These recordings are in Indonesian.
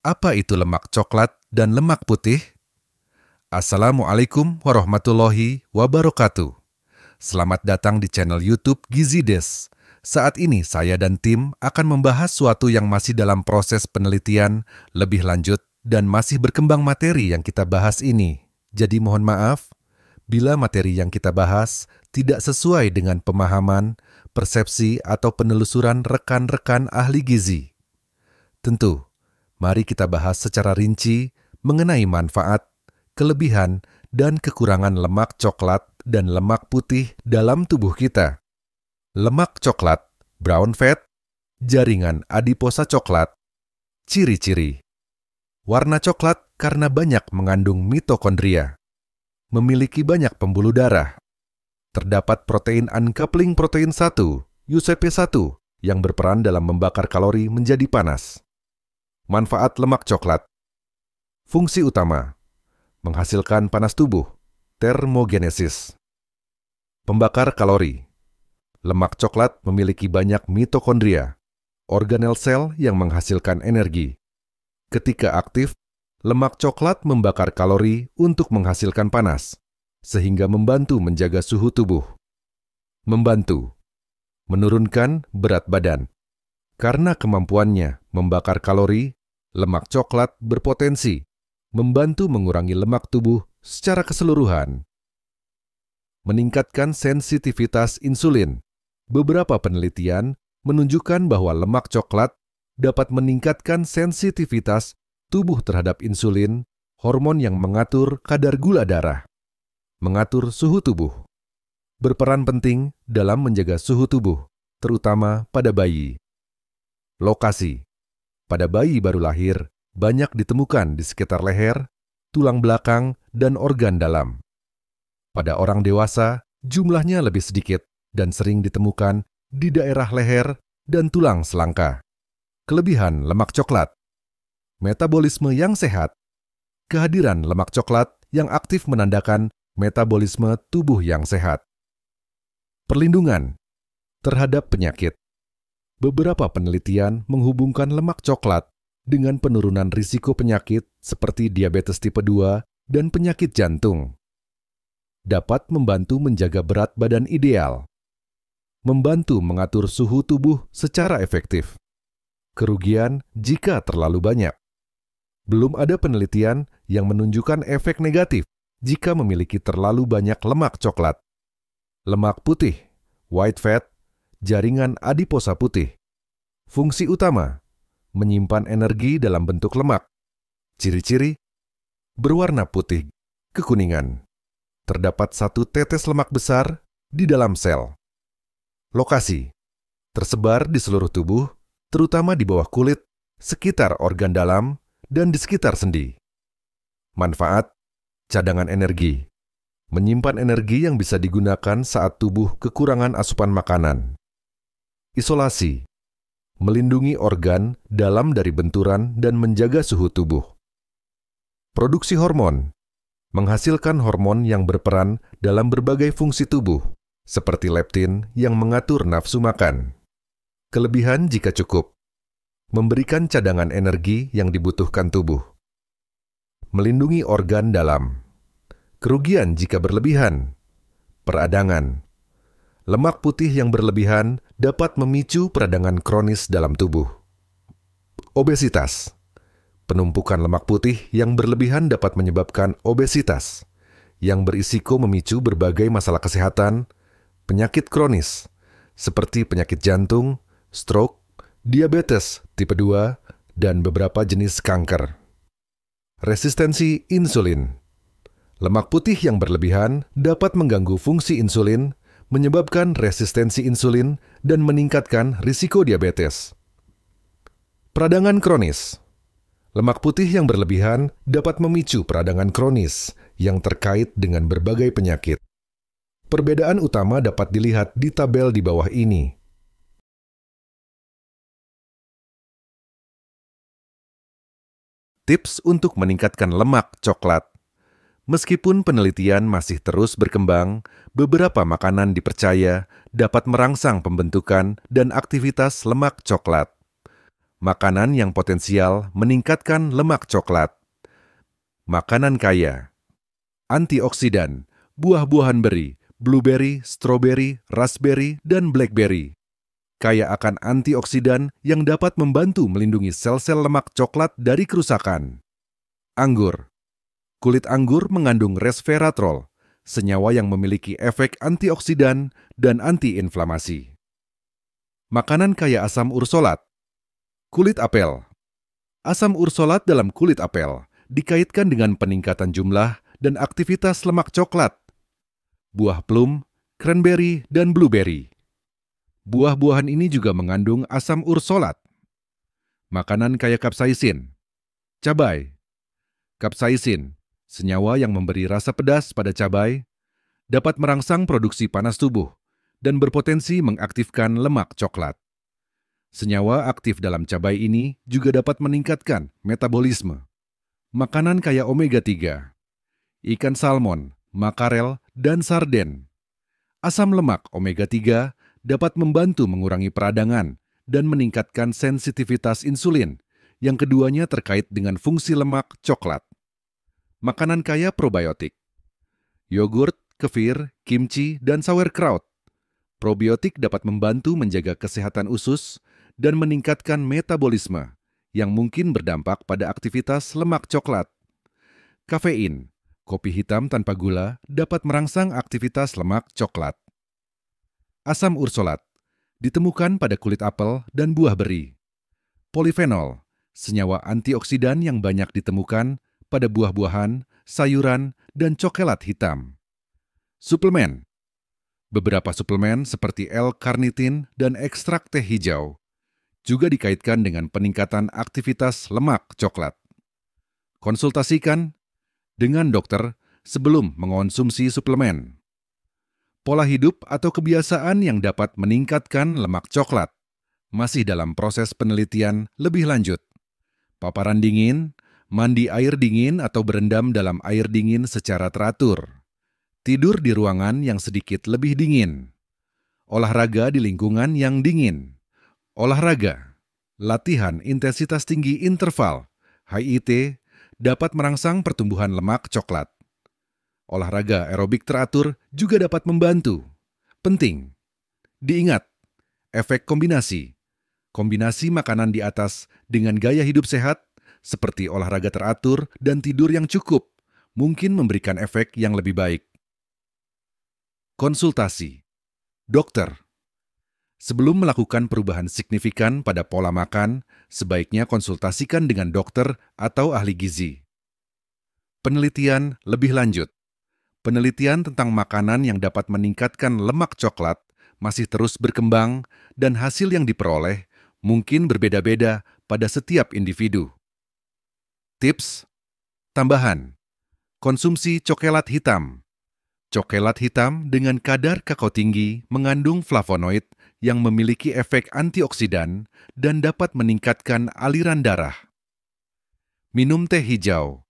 Apa itu lemak coklat dan lemak putih? Assalamualaikum warahmatullahi wabarakatuh. Selamat datang di channel YouTube Gizi Des. Saat ini saya dan tim akan membahas suatu yang masih dalam proses penelitian lebih lanjut dan masih berkembang materi yang kita bahas ini. Jadi mohon maaf bila materi yang kita bahas tidak sesuai dengan pemahaman, persepsi, atau penelusuran rekan-rekan ahli gizi. Tentu, mari kita bahas secara rinci mengenai manfaat, kelebihan, dan kekurangan lemak coklat dan lemak putih dalam tubuh kita. Lemak coklat, brown fat, jaringan adiposa coklat, ciri-ciri. Warna coklat karena banyak mengandung mitokondria. Memiliki banyak pembuluh darah. Terdapat protein uncoupling protein 1, UCP1, yang berperan dalam membakar kalori menjadi panas. Manfaat lemak coklat. Fungsi utama: menghasilkan panas tubuh, termogenesis. Pembakar kalori. Lemak coklat memiliki banyak mitokondria, organel sel yang menghasilkan energi. Ketika aktif, lemak coklat membakar kalori untuk menghasilkan panas, sehingga membantu menjaga suhu tubuh. Membantu menurunkan berat badan. Karena kemampuannya membakar kalori, lemak coklat berpotensi membantu mengurangi lemak tubuh secara keseluruhan. Meningkatkan sensitivitas insulin. Beberapa penelitian menunjukkan bahwa lemak coklat dapat meningkatkan sensitivitas tubuh terhadap insulin, hormon yang mengatur kadar gula darah. Mengatur suhu tubuh. Berperan penting dalam menjaga suhu tubuh, terutama pada bayi. Lokasi. Pada bayi baru lahir, banyak ditemukan di sekitar leher, tulang belakang, dan organ dalam. Pada orang dewasa, jumlahnya lebih sedikit dan sering ditemukan di daerah leher dan tulang selangka. Kelebihan lemak coklat. Metabolisme yang sehat. Kehadiran lemak coklat yang aktif menandakan metabolisme tubuh yang sehat. Perlindungan terhadap penyakit. Beberapa penelitian menghubungkan lemak coklat dengan penurunan risiko penyakit seperti diabetes tipe 2 dan penyakit jantung. Dapat membantu menjaga berat badan ideal. Membantu mengatur suhu tubuh secara efektif. Kerugian jika terlalu banyak. Belum ada penelitian yang menunjukkan efek negatif jika memiliki terlalu banyak lemak coklat. Lemak putih, white fat, jaringan adiposa putih. Fungsi utama: menyimpan energi dalam bentuk lemak. Ciri-ciri: berwarna putih, kekuningan. Terdapat 1 tetes lemak besar di dalam sel. Lokasi: tersebar di seluruh tubuh, terutama di bawah kulit, sekitar organ dalam, dan di sekitar sendi. Manfaat: cadangan energi. Menyimpan energi yang bisa digunakan saat tubuh kekurangan asupan makanan. Isolasi. Melindungi organ dalam dari benturan dan menjaga suhu tubuh. Produksi hormon. Menghasilkan hormon yang berperan dalam berbagai fungsi tubuh, seperti leptin yang mengatur nafsu makan. Kelebihan jika cukup. Memberikan cadangan energi yang dibutuhkan tubuh. Melindungi organ dalam. Kerugian jika berlebihan. Peradangan. Lemak putih yang berlebihan dapat memicu peradangan kronis dalam tubuh. Obesitas. Penumpukan lemak putih yang berlebihan dapat menyebabkan obesitas, yang berisiko memicu berbagai masalah kesehatan, penyakit kronis, seperti penyakit jantung, stroke, diabetes tipe 2, dan beberapa jenis kanker. Resistensi insulin. Lemak putih yang berlebihan dapat mengganggu fungsi insulin, menyebabkan resistensi insulin, dan meningkatkan risiko diabetes. Peradangan kronis. Lemak putih yang berlebihan dapat memicu peradangan kronis yang terkait dengan berbagai penyakit. Perbedaan utama dapat dilihat di tabel di bawah ini. Tips untuk meningkatkan lemak coklat. Meskipun penelitian masih terus berkembang, beberapa makanan dipercaya dapat merangsang pembentukan dan aktivitas lemak coklat. Makanan yang potensial meningkatkan lemak coklat. Makanan kaya antioksidan, buah-buahan beri, blueberry, strawberry, raspberry, dan blackberry. Kaya akan antioksidan yang dapat membantu melindungi sel-sel lemak coklat dari kerusakan. Anggur. Kulit anggur mengandung resveratrol, senyawa yang memiliki efek antioksidan dan antiinflamasi. Makanan kaya asam ursolat. Kulit apel. Asam ursolat dalam kulit apel dikaitkan dengan peningkatan jumlah dan aktivitas lemak coklat. Buah plum, cranberry, dan blueberry. Buah-buahan ini juga mengandung asam ursolat. Makanan kaya kapsaisin. Cabai. Kapsaisin, senyawa yang memberi rasa pedas pada cabai, dapat merangsang produksi panas tubuh dan berpotensi mengaktifkan lemak coklat. Senyawa aktif dalam cabai ini juga dapat meningkatkan metabolisme. Makanan kaya omega-3. Ikan salmon, makarel, dan sarden. Asam lemak omega-3 dapat membantu mengurangi peradangan dan meningkatkan sensitivitas insulin, yang keduanya terkait dengan fungsi lemak coklat. Makanan kaya probiotik. Yogurt, kefir, kimchi, dan sauerkraut. Probiotik dapat membantu menjaga kesehatan usus dan meningkatkan metabolisme, yang mungkin berdampak pada aktivitas lemak coklat. Kafein, kopi hitam tanpa gula, dapat merangsang aktivitas lemak coklat. Asam ursolat, ditemukan pada kulit apel dan buah beri. Polifenol, senyawa antioksidan yang banyak ditemukan pada buah-buahan, sayuran, dan coklat hitam. Suplemen. Beberapa suplemen seperti L-karnitin dan ekstrak teh hijau juga dikaitkan dengan peningkatan aktivitas lemak coklat. Konsultasikan dengan dokter sebelum mengonsumsi suplemen. Pola hidup atau kebiasaan yang dapat meningkatkan lemak coklat masih dalam proses penelitian lebih lanjut. Paparan dingin, mandi air dingin atau berendam dalam air dingin secara teratur. Tidur di ruangan yang sedikit lebih dingin. Olahraga di lingkungan yang dingin. Olahraga, latihan intensitas tinggi interval, HIIT, dapat merangsang pertumbuhan lemak coklat. Olahraga aerobik teratur juga dapat membantu. Penting. Diingat, efek kombinasi. Kombinasi makanan di atas dengan gaya hidup sehat, seperti olahraga teratur dan tidur yang cukup, mungkin memberikan efek yang lebih baik. Konsultasi. Dokter. Sebelum melakukan perubahan signifikan pada pola makan, sebaiknya konsultasikan dengan dokter atau ahli gizi. Penelitian lebih lanjut. Penelitian tentang makanan yang dapat meningkatkan lemak coklat masih terus berkembang dan hasil yang diperoleh mungkin berbeda-beda pada setiap individu. Tips tambahan. Konsumsi coklat hitam. Coklat hitam dengan kadar kakao tinggi mengandung flavonoid yang memiliki efek antioksidan dan dapat meningkatkan aliran darah. Minum teh hijau.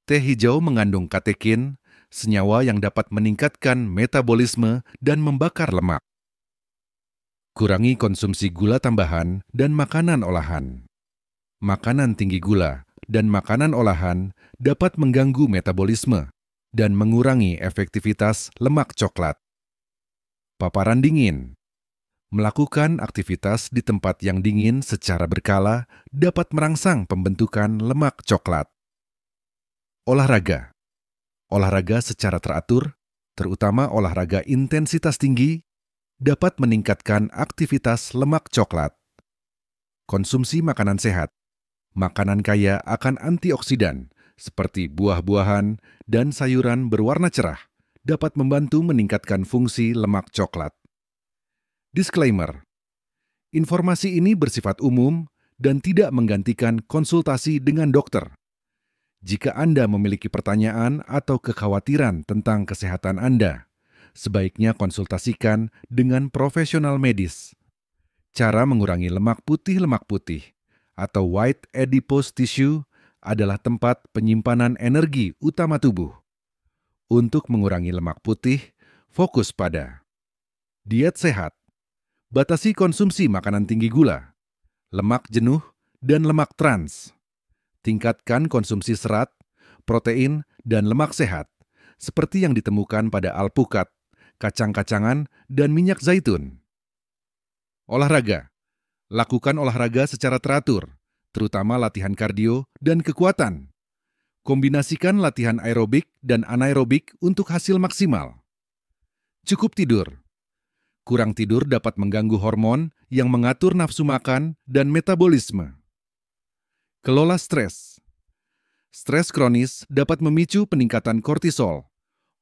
Teh hijau mengandung katekin, senyawa yang dapat meningkatkan metabolisme dan membakar lemak. Kurangi konsumsi gula tambahan dan makanan olahan. Makanan tinggi gula dan makanan olahan dapat mengganggu metabolisme dan mengurangi efektivitas lemak coklat. Paparan dingin. Melakukan aktivitas di tempat yang dingin secara berkala dapat merangsang pembentukan lemak coklat. Olahraga. Olahraga secara teratur, terutama olahraga intensitas tinggi, dapat meningkatkan aktivitas lemak coklat. Konsumsi makanan sehat. Makanan kaya akan antioksidan, seperti buah-buahan dan sayuran berwarna cerah, dapat membantu meningkatkan fungsi lemak coklat. Disclaimer. Informasi ini bersifat umum dan tidak menggantikan konsultasi dengan dokter. Jika Anda memiliki pertanyaan atau kekhawatiran tentang kesehatan Anda, sebaiknya konsultasikan dengan profesional medis. Cara mengurangi lemak putih atau white adipose tissue adalah tempat penyimpanan energi utama tubuh. Untuk mengurangi lemak putih, fokus pada diet sehat, batasi konsumsi makanan tinggi gula, lemak jenuh, dan lemak trans. Tingkatkan konsumsi serat, protein, dan lemak sehat, seperti yang ditemukan pada alpukat, kacang-kacangan, dan minyak zaitun. Olahraga. Lakukan olahraga secara teratur, terutama latihan kardio dan kekuatan. Kombinasikan latihan aerobik dan anaerobik untuk hasil maksimal. Cukup tidur. Kurang tidur dapat mengganggu hormon yang mengatur nafsu makan dan metabolisme. Kelola stres. Stres kronis dapat memicu peningkatan kortisol,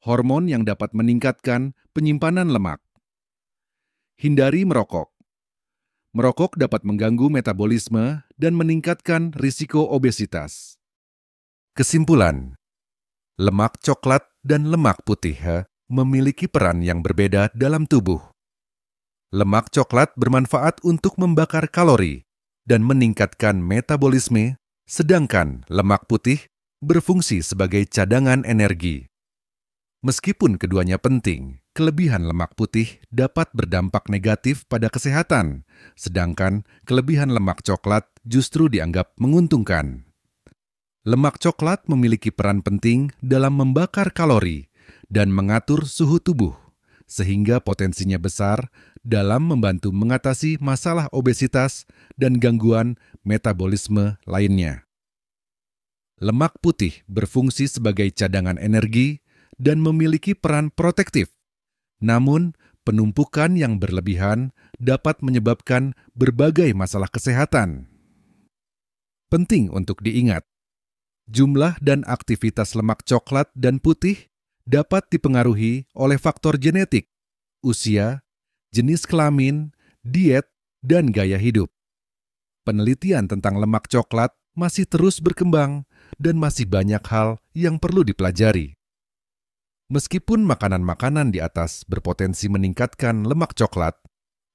hormon yang dapat meningkatkan penyimpanan lemak. Hindari merokok. Merokok dapat mengganggu metabolisme dan meningkatkan risiko obesitas. Kesimpulan, lemak coklat dan lemak putih memiliki peran yang berbeda dalam tubuh. Lemak coklat bermanfaat untuk membakar kalori dan meningkatkan metabolisme, sedangkan lemak putih berfungsi sebagai cadangan energi. Meskipun keduanya penting, kelebihan lemak putih dapat berdampak negatif pada kesehatan, sedangkan kelebihan lemak coklat justru dianggap menguntungkan. Lemak coklat memiliki peran penting dalam membakar kalori dan mengatur suhu tubuh, sehingga potensinya besar dalam membantu mengatasi masalah obesitas dan gangguan metabolisme lainnya. Lemak putih berfungsi sebagai cadangan energi dan memiliki peran protektif. Namun, penumpukan yang berlebihan dapat menyebabkan berbagai masalah kesehatan. Penting untuk diingat, jumlah dan aktivitas lemak coklat dan putih dapat dipengaruhi oleh faktor genetik, usia, jenis kelamin, diet, dan gaya hidup. Penelitian tentang lemak coklat masih terus berkembang dan masih banyak hal yang perlu dipelajari. Meskipun makanan-makanan di atas berpotensi meningkatkan lemak coklat,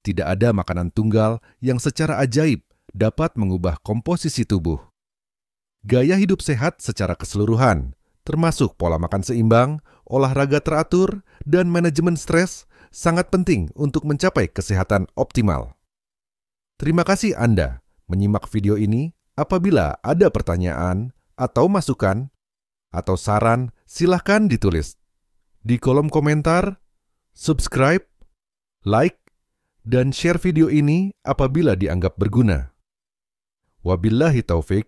tidak ada makanan tunggal yang secara ajaib dapat mengubah komposisi tubuh. Gaya hidup sehat secara keseluruhan, termasuk pola makan seimbang, olahraga teratur, dan manajemen stres, sangat penting untuk mencapai kesehatan optimal. Terima kasih Anda menyimak video ini. Apabila ada pertanyaan atau masukan atau saran, silakan ditulis di kolom komentar, subscribe, like, dan share video ini apabila dianggap berguna. Wabillahi taufik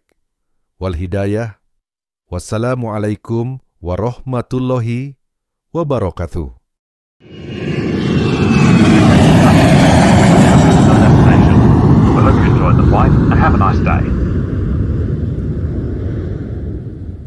wal hidayah. Wassalamualaikum warahmatullahi wabarakatuh. We hope you enjoyed the flight and have a nice day.